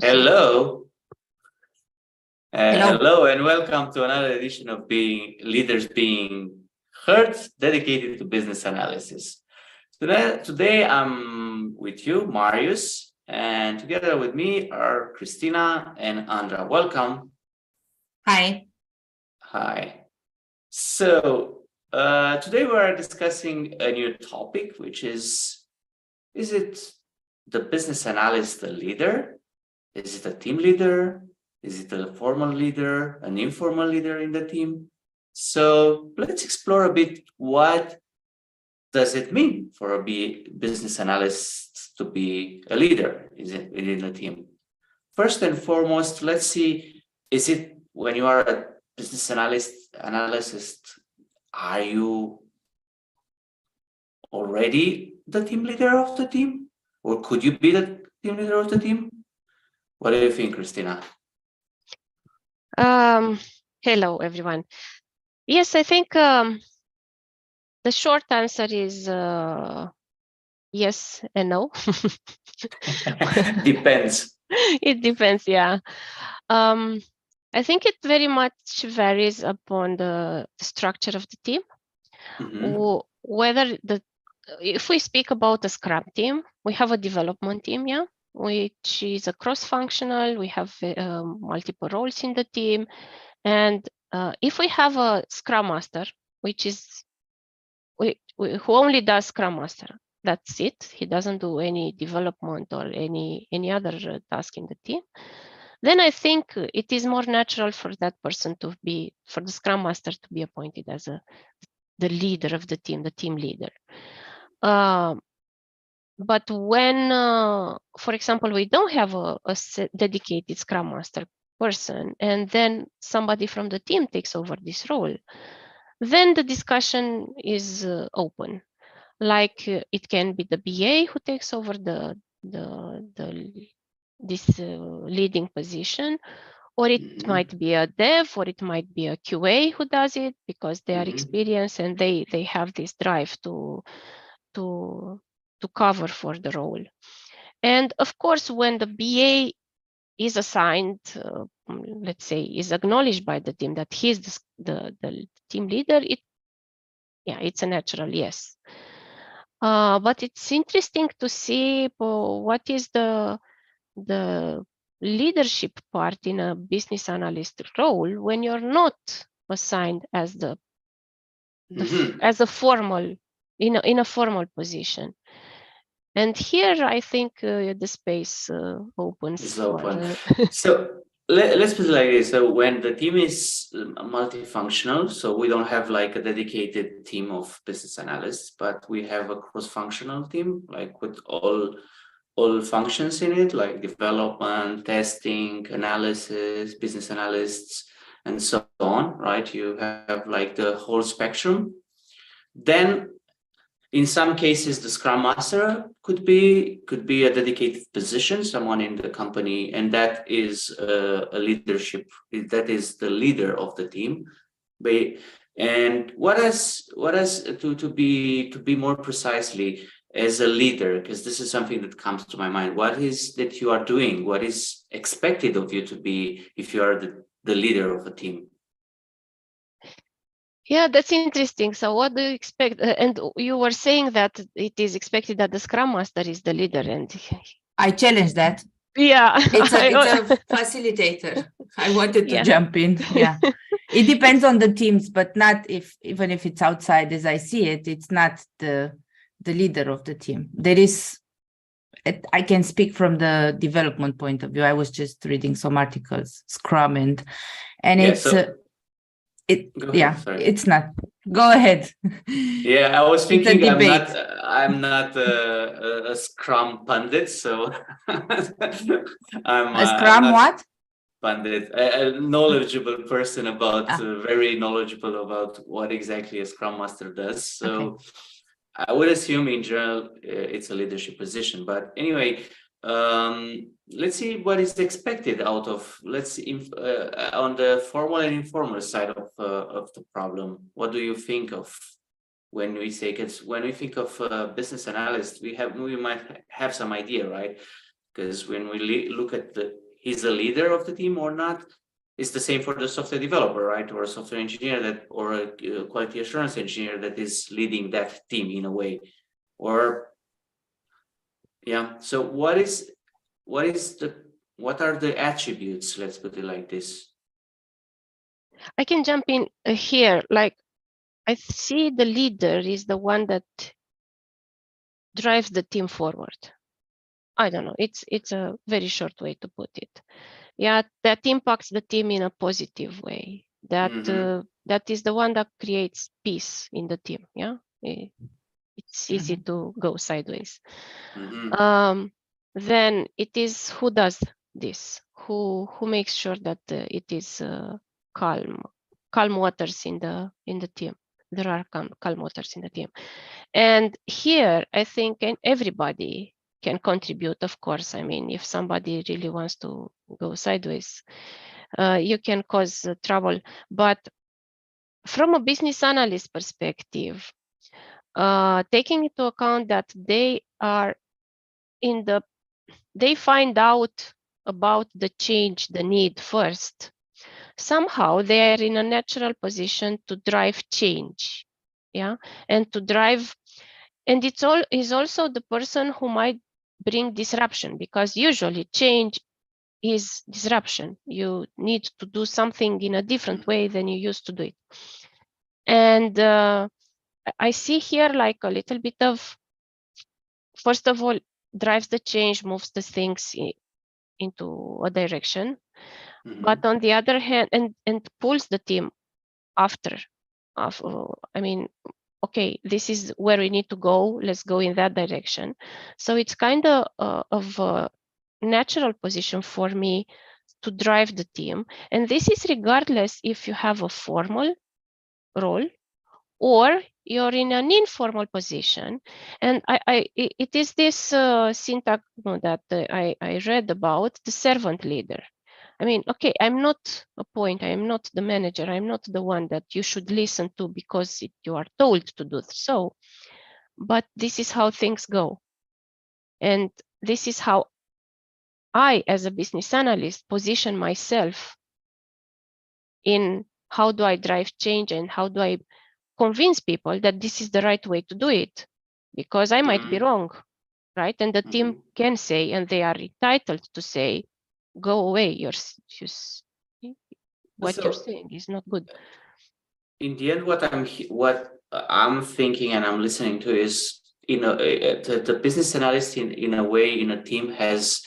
Hello. Hello. Hello and welcome to another edition of Leaders Being Heard, dedicated to business analysis. Today I'm with you, Marius, and together with me are Christina and Andra. Welcome. Hi. Hi. So today we are discussing a new topic, which is it the business analyst a leader? Is it a team leader? Is it a formal leader, an informal leader in the team? So let's explore a bit, what does it mean for a business analyst to be a leader within a team? First and foremost, let's see, is it when you are a business analyst, are you already the team leader of the team? Or could you be the team leader of the team? What do you think, Christina? Hello, everyone. Yes, I think the short answer is yes and no. Depends. It depends, yeah. I think it very much varies upon the structure of the team. Whether if we speak about a Scrum team, we have a development team, yeah, which is a cross-functional. We have multiple roles in the team. And if we have a Scrum Master, which is who only does Scrum Master, that's it. He doesn't do any development or any other task in the team. Then I think it is more natural for that person to be, for the Scrum Master to be appointed as the leader of the team leader. But when, for example, we don't have a dedicated Scrum Master person, and then somebody from the team takes over this role, then the discussion is open. Like it can be the BA who takes over this leading position, or it might be a dev, or it might be a QA who does it because they are experienced and they have this drive to cover for the role. And of course, when the BA is assigned, let's say, is acknowledged by the team that he's the team leader, it's a natural yes. But it's interesting to see what is the leadership part in a business analyst role when you're not assigned as as a formal in a formal position. And here I think the space opens. It's open. So let's put it like this. So when the team is multifunctional, so we don't have like a dedicated team of business analysts, but we have a cross-functional team, like with all functions in it, like development, testing, analysis, business analysts, and so on, right? You have like the whole spectrum. Then in some cases, the Scrum Master could be a dedicated position, someone in the company, and that is a leadership. That is the leader of the team. And what is to be more precisely, as a leader, because this is something that comes to my mind. What is that you are doing? What is expected of you to be if you are the leader of a team? Yeah, that's interesting. So what do you expect? And you were saying that it is expected that the Scrum Master is the leader, and I challenge that. Yeah. It's a facilitator. I wanted to jump in. Yeah. It depends on the teams, but not even if it's outside, as I see it, it's not the leader of the team. There is, I can speak from the development point of view. I was just reading some articles, Scrum, and it's it's not. Go ahead. Yeah, I was thinking I'm not a Scrum pundit, so I'm a Scrum what? Pundit, a knowledgeable person about very knowledgeable about what exactly a Scrum Master does. So I would assume in general it's a leadership position. But anyway, let's see what is expected out of, let's see, on the formal and informal side of the problem. What do you think of when we say, because when we think of business analyst, we might have some idea, right? because when we look at he's the leader of the team or not, it's the same for the software developer, right? Or a software engineer or a quality assurance engineer that is leading that team in a way. Or yeah. So what are the attributes? Let's put it like this. I can jump in here. Like, I see the leader is the one that drives the team forward. I don't know. It's a very short way to put it. Yeah, that impacts the team in a positive way. That is the one that creates peace in the team. Yeah, it's easy to go sideways. Then it is who does this, who makes sure that it is calm waters in the team. There are calm waters in the team, and here I think everybody can contribute. Of course, I mean, if somebody really wants to go sideways, you can cause trouble. But from a business analyst perspective, taking into account that they are they find out about the change, the need first, somehow they are in a natural position to drive change. Yeah, and to drive, and is also the person who might bring disruption, because usually change is disruption. You need to do something in a different way than you used to do it. And I see here like a little bit of, first of all, drives the change, moves the things into a direction, but on the other hand, and pulls the team after. I mean, okay, this is where we need to go. Let's go in that direction. So it's kind of a natural position for me to drive the team. And this is regardless if you have a formal role or you're in an informal position. And it is this syntax that I read about, the servant leader. I mean, okay, I'm not a point. I am not the manager. I'm not the one that you should listen to because you are told to do so. But this is how things go. And this is how I, as a business analyst, position myself in how do I drive change and how do I convince people that this is the right way to do it, because I might be wrong, right? And the team can say, and they are entitled to say, go away, what you're saying is not good. In the end, what I'm thinking and I'm listening to is, the business analyst in a way in a team has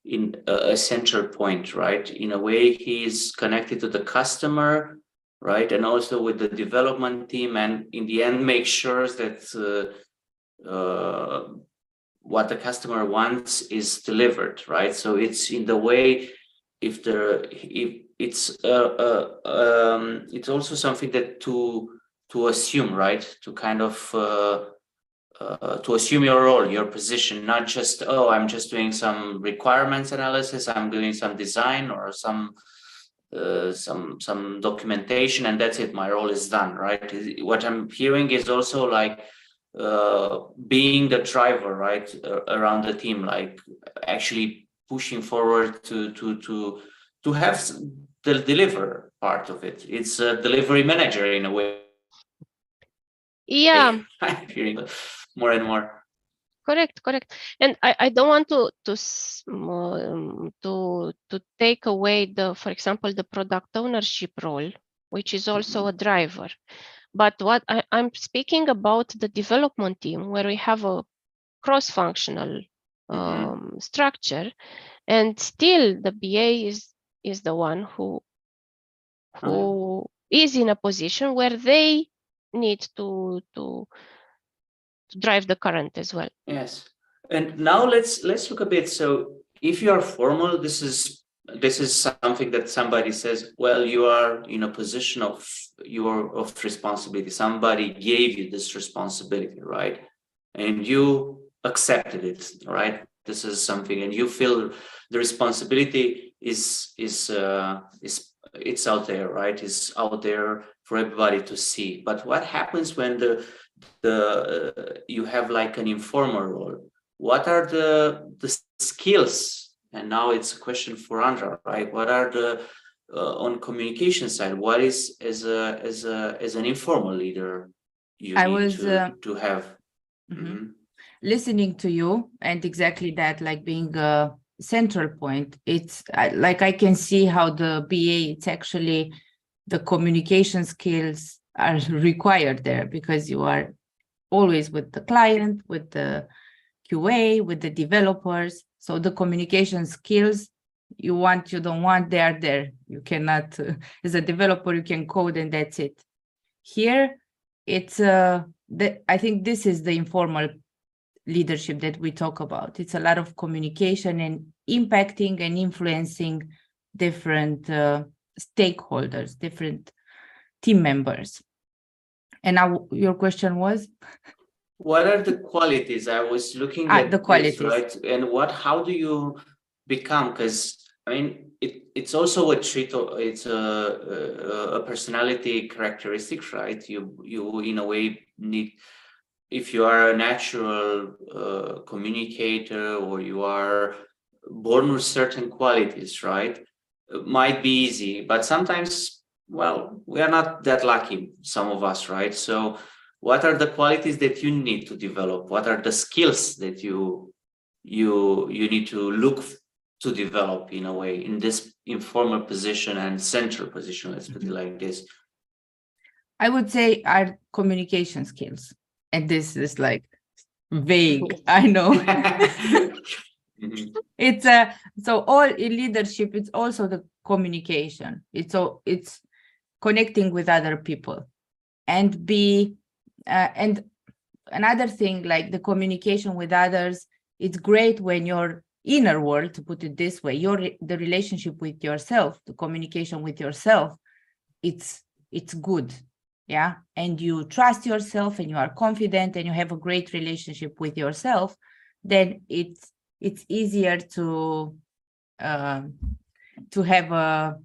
in a central point, right? In a way, he's connected to the customer, right, and also with the development team, and in the end, make sure that what the customer wants is delivered, right? So it's in the way, if it's also something that to assume, right? To kind of to assume your role, your position, not just, oh, I'm just doing some requirements analysis, I'm doing some design or some documentation, and that's it, my role is done, right? What I'm hearing is also like being the driver, right, around the team, like actually pushing forward to have the deliver part of it. It's a delivery manager in a way. Yeah, I'm hearing more and more. Correct. And I don't want to take away for example, the product ownership role, which is also a driver. But what I'm speaking about, the development team, where we have a cross-functional structure, and still the BA is the one who is in a position where they need to drive the current as well. Yes, and now let's look a bit. So if you are formal, this is something that somebody says, well, you are in a position of responsibility. Somebody gave you this responsibility, right? And you accepted it, right? This is something, and you feel the responsibility is it's out there, right? It's out there for everybody to see. But what happens when you have like an informal role? what are the skills? And now it's a question for Andra, right? What are the on communication side? What is as an informal leader you need to have? Listening to you, and exactly that, like being a central point. It's like I can see how the BA, it's actually the communication skills are required there, because you are always with the client, with the QA, with the developers. So the communication skills, you want, you don't want, they are there. You cannot, as a developer, you can code and that's it. Here, it's I think this is the informal leadership that we talk about. It's a lot of communication and impacting and influencing different stakeholders, different team members. And now your question was? What are the qualities? I was looking at the qualities, right? And how do you become? Because I mean, it's also a trait. It's a personality characteristic, right? You in a way need, if you are a natural communicator, or you are born with certain qualities, right? It might be easy, but sometimes, well, we are not that lucky, some of us, right? So what are the qualities that you need to develop? What are the skills that you need to look to develop in a way in this informal position and central position? Let's put it like this. I would say our communication skills. And this is like vague, I know. It's so all in leadership, it's also the communication. It's connecting with other people, and and another thing, like the communication with others, it's great when your inner world, to put it this way, the relationship with yourself, the communication with yourself, it's good. Yeah. And you trust yourself and you are confident and you have a great relationship with yourself, then it's easier to have a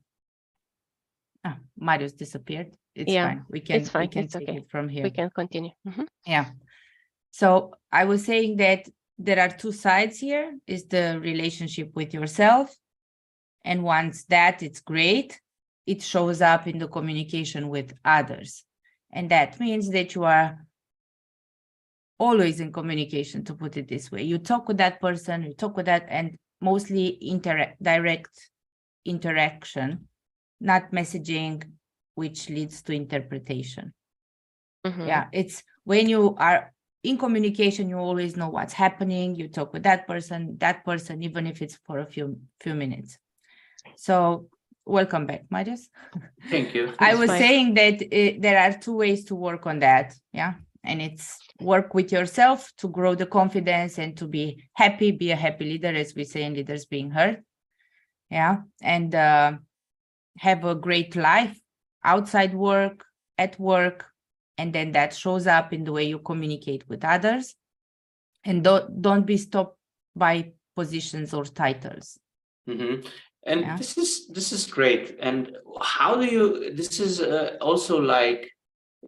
Marius disappeared. It's fine. We can take it from here. We can continue. Yeah. So I was saying that there are two sides here, is the relationship with yourself. And once that, it's great, it shows up in the communication with others. And that means that you are always in communication, to put it this way. You talk with that person, you talk with that, and mostly direct interaction, not messaging, which leads to interpretation. Yeah, it's when you are in communication, you always know what's happening. You talk with that person, even if it's for a few minutes. So welcome back, Marius. Thank you. I was saying that there are two ways to work on that. Yeah. And it's work with yourself to grow the confidence and to be happy, be a happy leader, as we say in Leaders Being Heard. Yeah. And have a great life outside work, at work. And then that shows up in the way you communicate with others. And don't be stopped by positions or titles. Mm-hmm. And yeah, this is great. And how do you? This is also like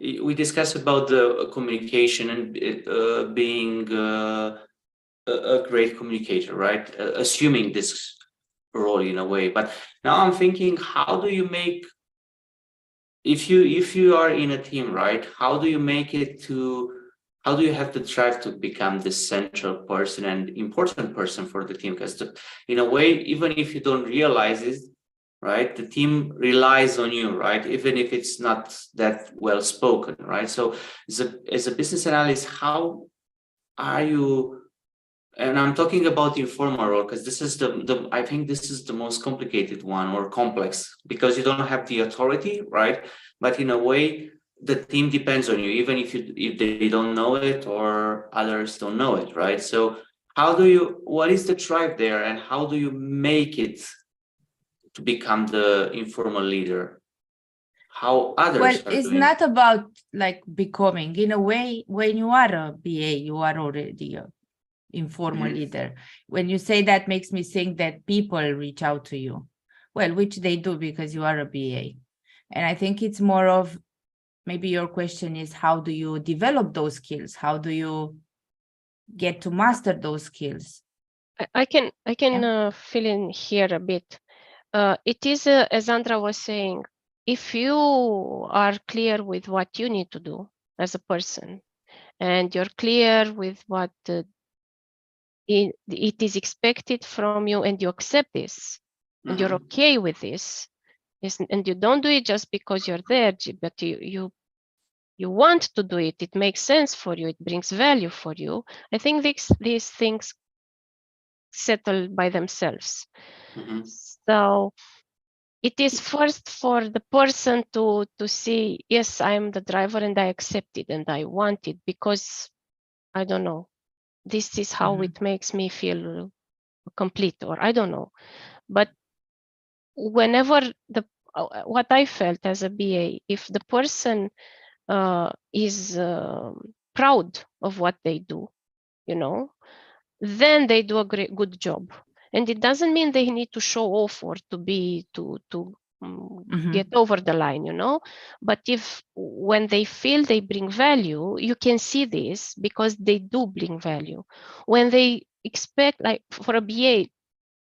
we discussed about the communication and being a great communicator, right? Assuming this role in a way. But now I'm thinking, how do you make? If you are in a team, right? How do you make it to? How do you have to drive to become the central person and important person for the team? Because in a way, even if you don't realize it, right, the team relies on you, right? Even if it's not that well spoken, right? So as a business analyst, how are you? And I'm talking about the informal role, because this is the I think this is the most complicated one, or complex, because you don't have the authority, right? But in a way, the team depends on you, even if they don't know it or others don't know it, right? So what is the drive there, and how do you make it to become the informal leader? How others well, it's doing? Not about like becoming. In a way, when you are a BA, you are already a informal leader. When you say that, makes me think that people reach out to you. Well, which they do, because you are a BA. And I think it's more of, maybe your question is, how do you develop those skills? How do you get to master those skills. I can fill in here a bit. It is, as Andra was saying, if you are clear with what you need to do as a person, and you're clear with what it is expected from you, and you accept this, and you're okay with this, and you don't do it just because you're there, but you want to do it, it makes sense for you, it brings value for you, I think these things settle by themselves. So it is first for the person to see, yes, I'm the driver and I accept it and I want it because, I don't know, this is how it makes me feel complete, or I don't know. But whenever what I felt as a BA, if the person is proud of what they do, then they do a good job. And it doesn't mean they need to show off or to get over the line, But when they feel they bring value, you can see this because they do bring value. When they expect, like for a BA,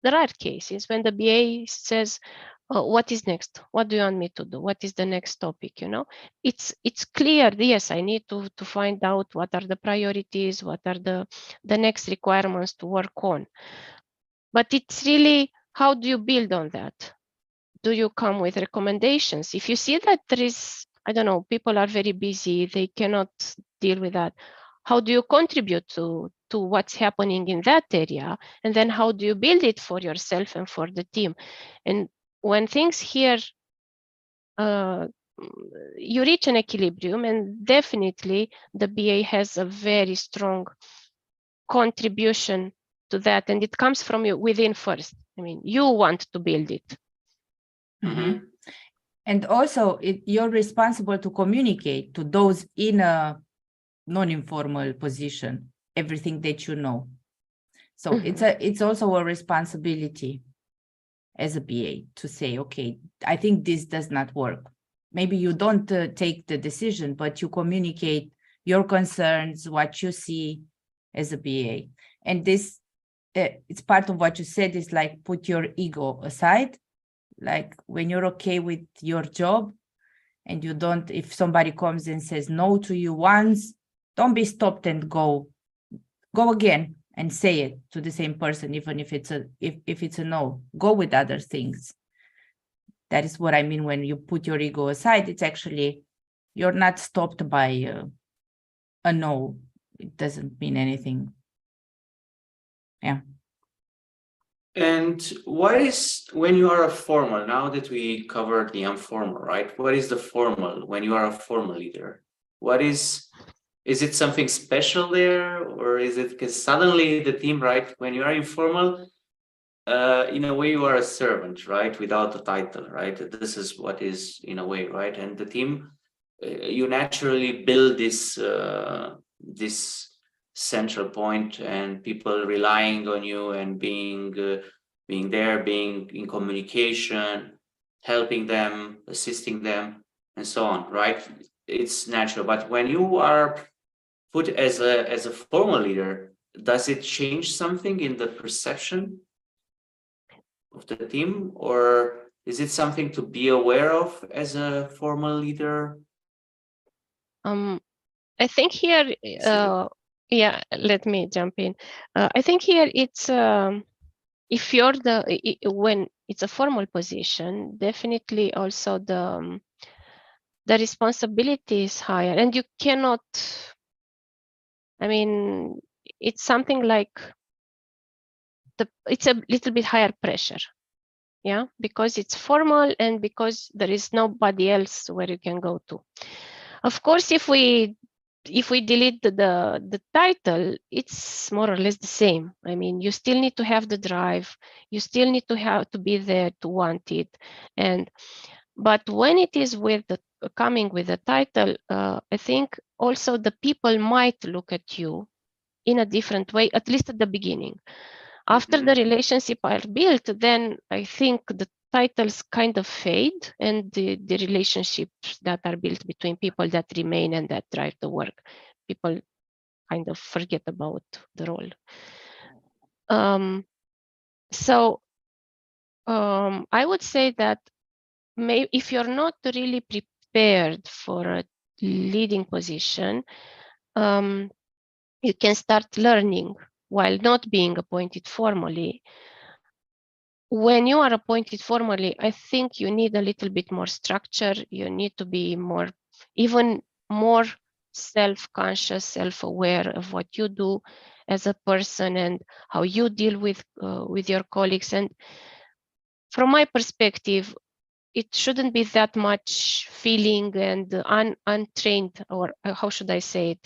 there are cases when the BA says, what is next? What do you want me to do? What is the next topic? It's clear. Yes, I need to find out what are the priorities, what are the next requirements to work on. But it's really, how do you build on that? Do you come with recommendations? If you see that there is, I don't know, people are very busy, they cannot deal with that. How do you contribute to what's happening in that area? And then how do you build it for yourself and for the team? And when things here, you reach an equilibrium, and definitely the BA has a very strong contribution to that, and it comes from you within first. I mean, you want to build it. And also, you're responsible to communicate to those in a non-informal position everything that you know. So it's also a responsibility as a BA to say, okay, I think this does not work. Maybe you don't take the decision, but you communicate your concerns, what you see as a BA. And this, it's part of what you said, is like, put your ego aside. Like when you're okay with your job and you don't, if somebody comes and says no to you once, don't be stopped and go again and say it to the same person, even if it's a no. Go with other things. That is what I mean when you put your ego aside. It's actually, you're not stopped by a no. It doesn't mean anything. Yeah. And what is, when you are a formal, now that we covered the informal, right? What is the formal when you are a formal leader? What is it something special there? Or is it because suddenly the team, right? When you are informal, in a way you are a servant, right? Without a title, right? This is what is in a way, right? And the team, you naturally build this central point, and people relying on you and being there, being in communication, helping them, assisting them, and so on, right? It's natural. But when you are put as a formal leader, does it change something in the perception of the team, or is it something to be aware of as a formal leader? I think here, yeah, let me jump in. I think here it's, if you're when it's a formal position, definitely also the responsibility is higher, and you cannot, I mean, it's something like it's a little bit higher pressure, yeah, because it's formal and because there is nobody else where you can go to. Of course, if we delete the title, it's more or less the same. I mean, you still need to have the drive, you still need to have to be there to want it, but when it is with coming with a title, I think also the people might look at you in a different way, at least at the beginning. After the relationship are built, then I think the titles kind of fade, and the relationships that are built between people that remain and that drive the work, people kind of forget about the role. I would say that maybe if you're not really prepared for a leading position, you can start learning while not being appointed formally. When you are appointed formally, I think you need a little bit more structure. You need to be even more self-conscious, self-aware of what you do as a person and how you deal with your colleagues. And from my perspective, it shouldn't be that much feeling and untrained, or how should I say it?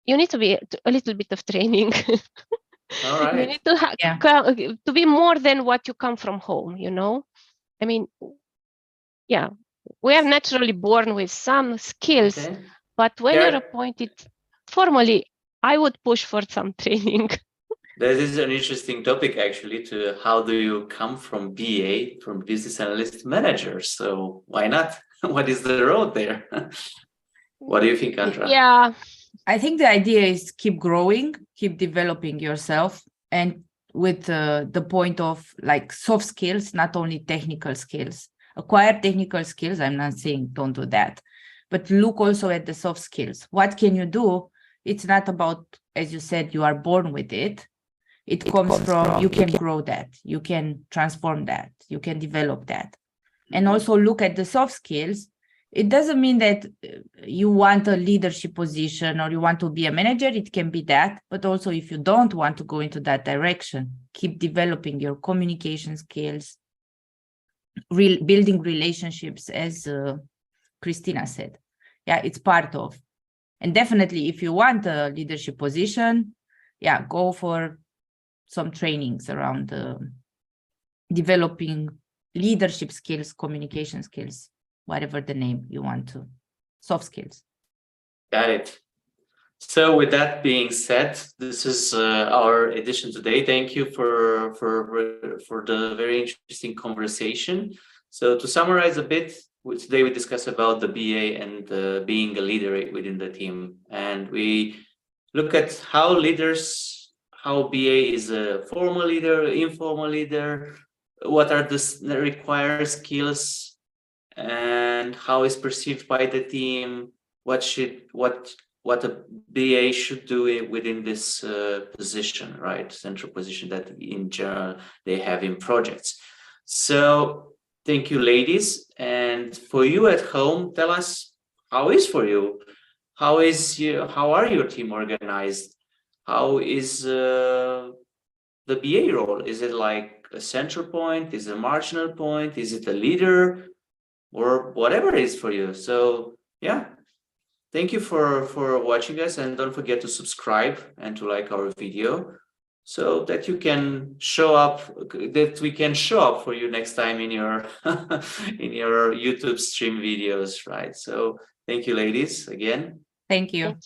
You need to be a little bit of training. All right. You need to be more than what you come from home, you know? I mean, yeah, we are naturally born with some skills, but when you're appointed formally, I would push for some training. That is an interesting topic, actually, to how do you come from BA, from business analyst manager? So why not? What is the road there? What do you think, Andra? Yeah. I think the idea is keep growing, keep developing yourself, and with the point of like soft skills, not only technical skills. Acquire technical skills. I'm not saying don't do that, but look also at the soft skills. What can you do? It's not about, as you said, you are born with it. It comes from you can grow that, you can transform that, you can develop that. And also look at the soft skills. It doesn't mean that you want a leadership position or you want to be a manager. It can be that, but also if you don't want to go into that direction, keep developing your communication skills, building relationships, as Christina said. Yeah, it's part of. And definitely if you want a leadership position, yeah, go for some trainings around developing leadership skills, communication skills, whatever the name you want to, soft skills. Got it. So with that being said, this is our edition today. Thank you for the very interesting conversation. So to summarize a bit, today we discussed about the BA and being a leader within the team. And we look at how BA is a formal leader, informal leader, what are the required skills, and how is perceived by the team, what a BA should do within this position, right? Central position that in general they have in projects. So thank you, ladies. And for you at home, tell us how is for you? How are your team organized? How is the BA role? Is it like a central point? Is it a marginal point? Is it a leader? Or whatever it is for you. So yeah, thank you for watching us, and don't forget to subscribe and to like our video so that you can show up, that we can show up for you next time in your in your YouTube stream videos, right? So thank you, ladies, again. Thank you. Thank you.